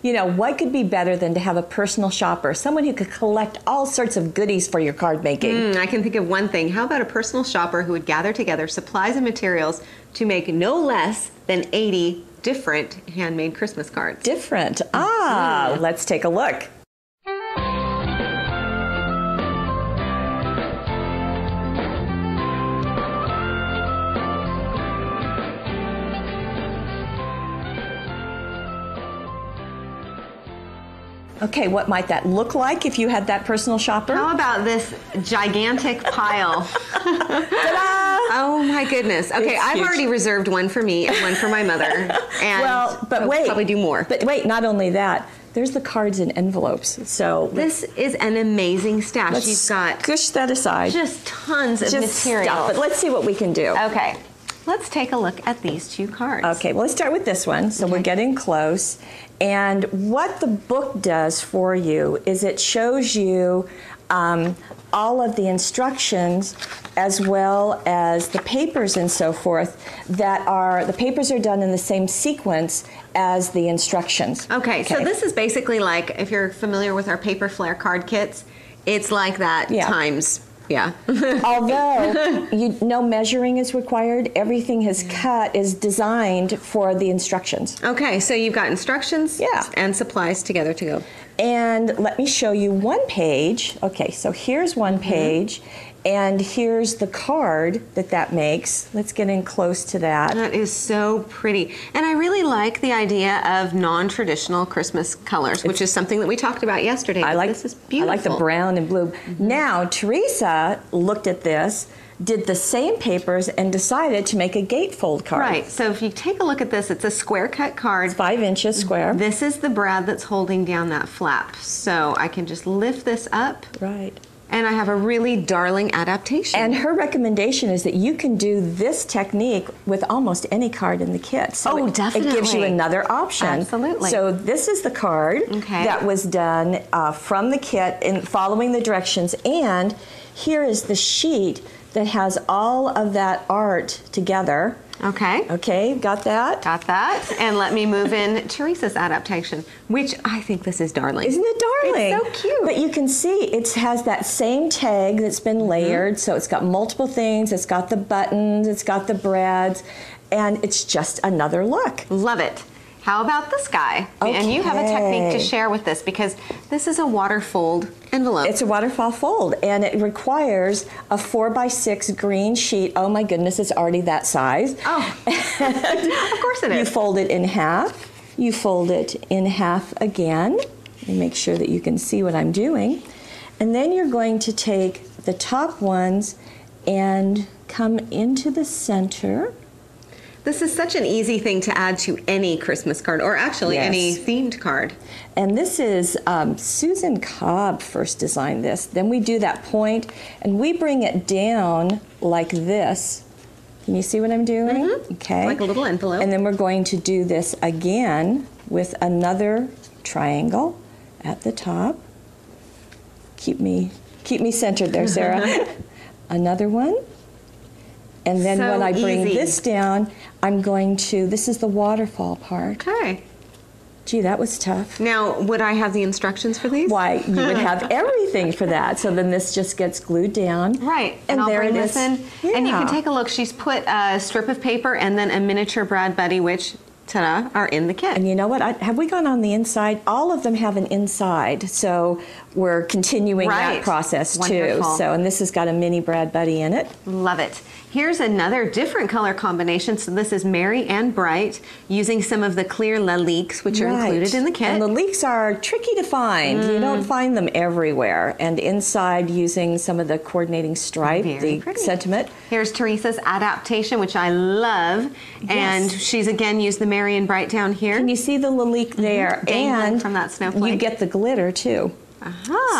You know, what could be better than to have a personal shopper, someone who could collect all sorts of goodies for your card making? I can think of one thing. How about a personal shopper who would gather together supplies and materials to make no less than 80 different handmade Christmas cards? Different. Let's take a look. Okay, what might that look like if you had that personal shopper? How about this gigantic pile? Oh my goodness. Okay, I've already reserved one for me and one for my mother. And but wait. Probably do more. But wait, not only that, there's the cards and envelopes. So this is an amazing stash. You've got push that aside. Just tons of material. Stuff, but let's see what we can do. Okay. Let's take a look at these two cards. Okay, well, let's start with this one. So we're getting close. And what the book does for you is it shows you all of the instructions as well as the papers and so forth the papers are done in the same sequence as the instructions. Okay, so this is basically like, if you're familiar with our paper flare card kits, it's like that times. Yeah. Although no measuring is required, everything is designed for the instructions. Okay, so you've got instructions and supplies together to go. And let me show you one page. Okay, so here's one page, and here's the card that makes. Let's get in close to that. That is so pretty. And I really like the idea of non-traditional Christmas colors, which is something that we talked about yesterday. This is beautiful. I like the brown and blue. Now, Teresa looked at this, did the same papers, and decided to make a gatefold card. Right, so if you take a look at this, it's a square cut card. It's 5 inches square. This is the brad that's holding down that flap. So I can just lift this up. Right. And I have a really darling adaptation. And her recommendation is that you can do this technique with almost any card in the kit. So definitely. It gives you another option. Absolutely. So this is the card that was done from the kit following the directions. And here is the sheet that has all of that art together. Okay. Okay, got that? Got that. And let me move in Teresa's adaptation, which I think this is darling. Isn't it darling? It's so cute. But you can see it has that same tag that's been layered, so it's got multiple things. It's got the buttons, it's got the brads, and it's just another look. Love it. How about this guy? And you have a technique to share with this, because this is a waterfold envelope. It's a waterfall fold, and it requires a 4x6 green sheet. Oh my goodness, it's already that size. Oh, of course it is. You fold it in half. You fold it in half again. And make sure that you can see what I'm doing. And then you're going to take the top ones and come into the center. This is such an easy thing to add to any Christmas card, or actually any themed card. And this is Susan Cobb first designed this. Then we do that point, and we bring it down like this. Can you see what I'm doing? Okay. Like a little envelope. And then we're going to do this again with another triangle at the top. Keep me centered there, Sarah. Another one. And then when I bring this down, I'm going to, this is the waterfall part. Okay. Gee, that was tough. Now, would I have the instructions for these? Why, you would have everything for that. So then this just gets glued down. Right. And I'll bring this in. Yeah. And you can take a look. She's put a strip of paper and then a miniature Brad Buddy, which, ta-da, are in the kit. And you know what? Have we gone on the inside? All of them have an inside. So we're continuing that process too. So, and this has got a mini Brad Buddy in it. Love it. Here's another different color combination. So this is Merry and Bright, using some of the clear laliques, which are included in the kit. And the leeks are tricky to find. You don't find them everywhere. And inside, using some of the coordinating stripe, the sentiment. Here's Teresa's adaptation, which I love. And she's again used the Merry and Bright down here. Can you see the lalique there? And from that snowflake. You get the glitter too.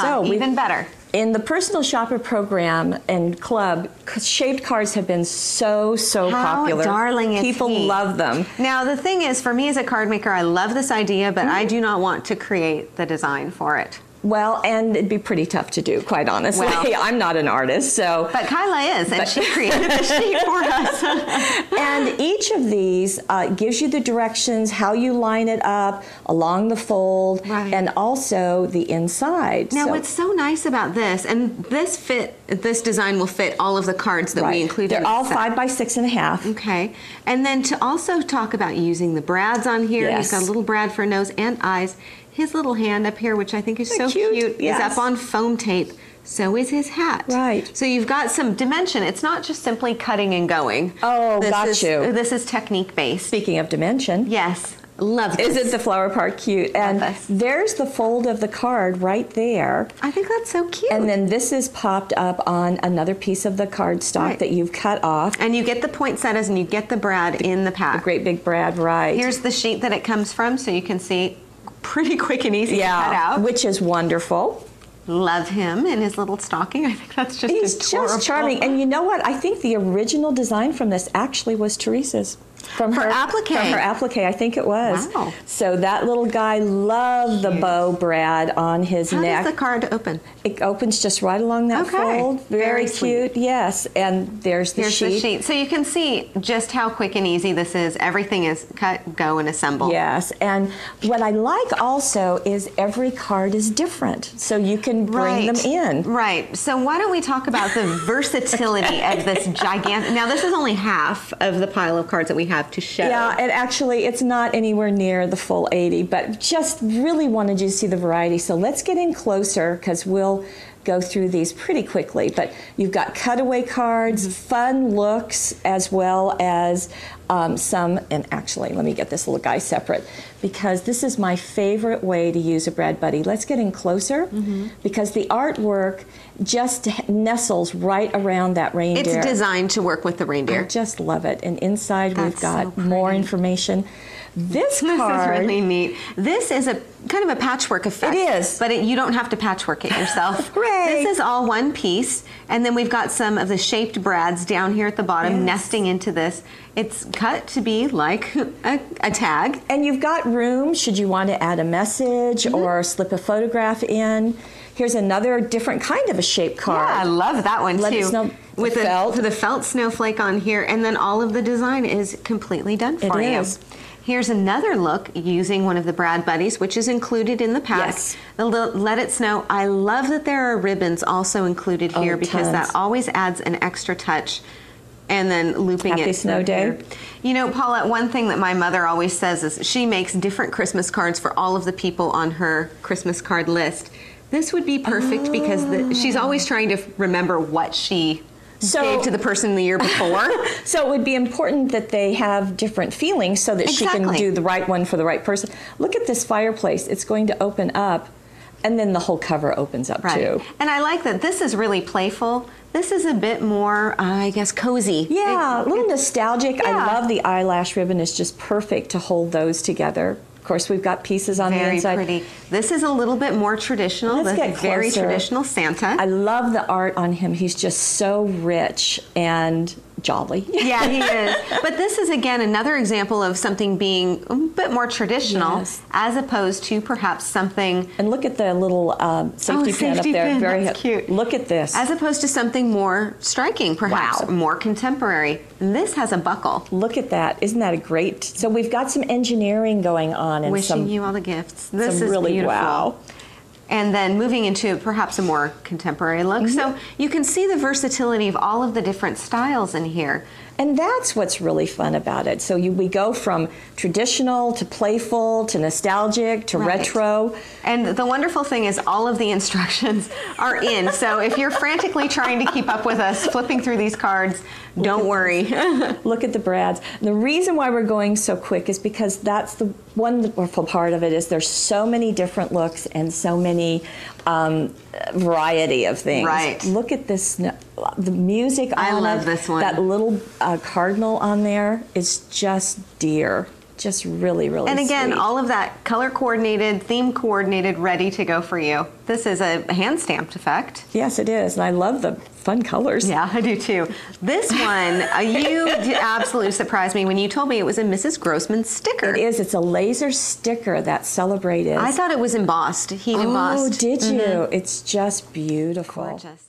So even better. In the personal shopper program and club, shaved cards have been so popular. How darling is People love them. Now the thing is, for me as a card maker, I love this idea, but I do not want to create the design for it. Well, and it'd be pretty tough to do, quite honestly. Well, I'm not an artist, so. But Kyla is, and she created the sheet for us. And each of these gives you the directions, how you line it up along the fold, right. and also the inside. Now, what's so nice about this, and this design will fit all of the cards that we included. They're all 5 by 6.5. Okay, and then to also talk about using the brads on here. Yes. He's got a little brad for nose and eyes. His little hand up here, which I think is so cute, yes. is up on foam tape. So is his hat. Right. So you've got some dimension. It's not just simply cutting and going. Oh, This is technique based. Speaking of dimension. Yes. Love this. Isn't the flower part cute? And there's the fold of the card right there. I think that's so cute. And then this is popped up on another piece of the cardstock that you've cut off. And you get the poinsettias and you get the brad in the pack. The great big brad, right. Here's the sheet that it comes from, so you can see pretty quick and easy to cut out. Which is wonderful. Love him in his little stocking. I think that's just He's adorable. just charming. And you know what? I think the original design from this actually was Teresa's. From her applique. From her applique, I think it was. Wow. So that little guy loved the bow brad on his neck. How does the card open? It opens just right along that fold. Very cute, yes. And there's the sheet. The sheet. So you can see just how quick and easy this is. Everything is cut, go, and assemble. Yes, and what I like also is every card is different, so you can bring them in. Right. So why don't we talk about the versatility of this gigantic... Now, this is only half of the pile of cards that we have to show. Yeah, and actually it's not anywhere near the full 80, but just really wanted you to see the variety. So let's get in closer because we'll go through these pretty quickly. But you've got cutaway cards, fun looks, as well as some, and actually let me get this little guy separate because this is my favorite way to use a Brad Buddy. Let's get in closer because the artwork just nestles right around that reindeer. It's designed to work with the reindeer. I just love it. And inside we've got more information. This is card really neat. This is a kind of a patchwork effect. It is. But you don't have to patchwork it yourself. Hooray. This is all one piece. And then we've got some of the shaped brads down here at the bottom nesting into this. It's cut to be like a tag. And you've got room should you want to add a message or slip a photograph in. Here's another different kind of a shaped card. Yeah, I love that one Let too. It snow with the felt snowflake on here, and then all of the design is completely done for you. It is. Here's another look using one of the Brad Buddies, which is included in the pack. Yes. The Let It Snow. I love that there are ribbons also included here because that always adds an extra touch. And then looping Happy Snow Day. You know, Paulette, one thing that my mother always says is she makes different Christmas cards for all of the people on her Christmas card list. This would be perfect because she's always trying to remember what she gave to the person the year before. So it would be important that they have different feelings so that she can do the right one for the right person. Look at this fireplace. It's going to open up, and then the whole cover opens up too. And I like that this is really playful. This is a bit more, I guess, cozy. Yeah, a little nostalgic. I love the eyelash ribbon. It's just perfect to hold those together. Of course, we've got pieces on the inside. Very pretty. This is a little bit more traditional. Let's get closer. Very traditional Santa. I love the art on him. He's just so rich and jolly. Yeah, he is. But this is, again, another example of something being a bit more traditional as opposed to perhaps something... And look at the little safety pin up there. Very cute. Look at this. As opposed to something more striking, perhaps, more contemporary. And this has a buckle. Look at that. Isn't that a great... So we've got some engineering going on. And Wishing you all the gifts. This is really beautiful. Wow. And then moving into perhaps a more contemporary look. So you can see the versatility of all of the different styles in here. And that's what's really fun about it. So we go from traditional to playful to nostalgic to retro. And the wonderful thing is all of the instructions are in. So if you're frantically trying to keep up with us, flipping through these cards, don't worry. Look at the brads. The reason why we're going so quick is because that's the wonderful part of it is there's so many different looks and so many variety of things. Right. Look at this. The music on I love this one. That little cardinal on there is just dear. just really, really And again, sweet. all of that color coordinated, theme coordinated, ready to go for you. This is a hand stamped effect. Yes, it is, and I love the fun colors. Yeah, I do too. This one, you absolutely surprised me when you told me it was a Mrs. Grossman sticker. It is. It's a laser sticker that celebrated. I thought it was embossed, heat embossed. Oh, did you? It's just beautiful. Gorgeous.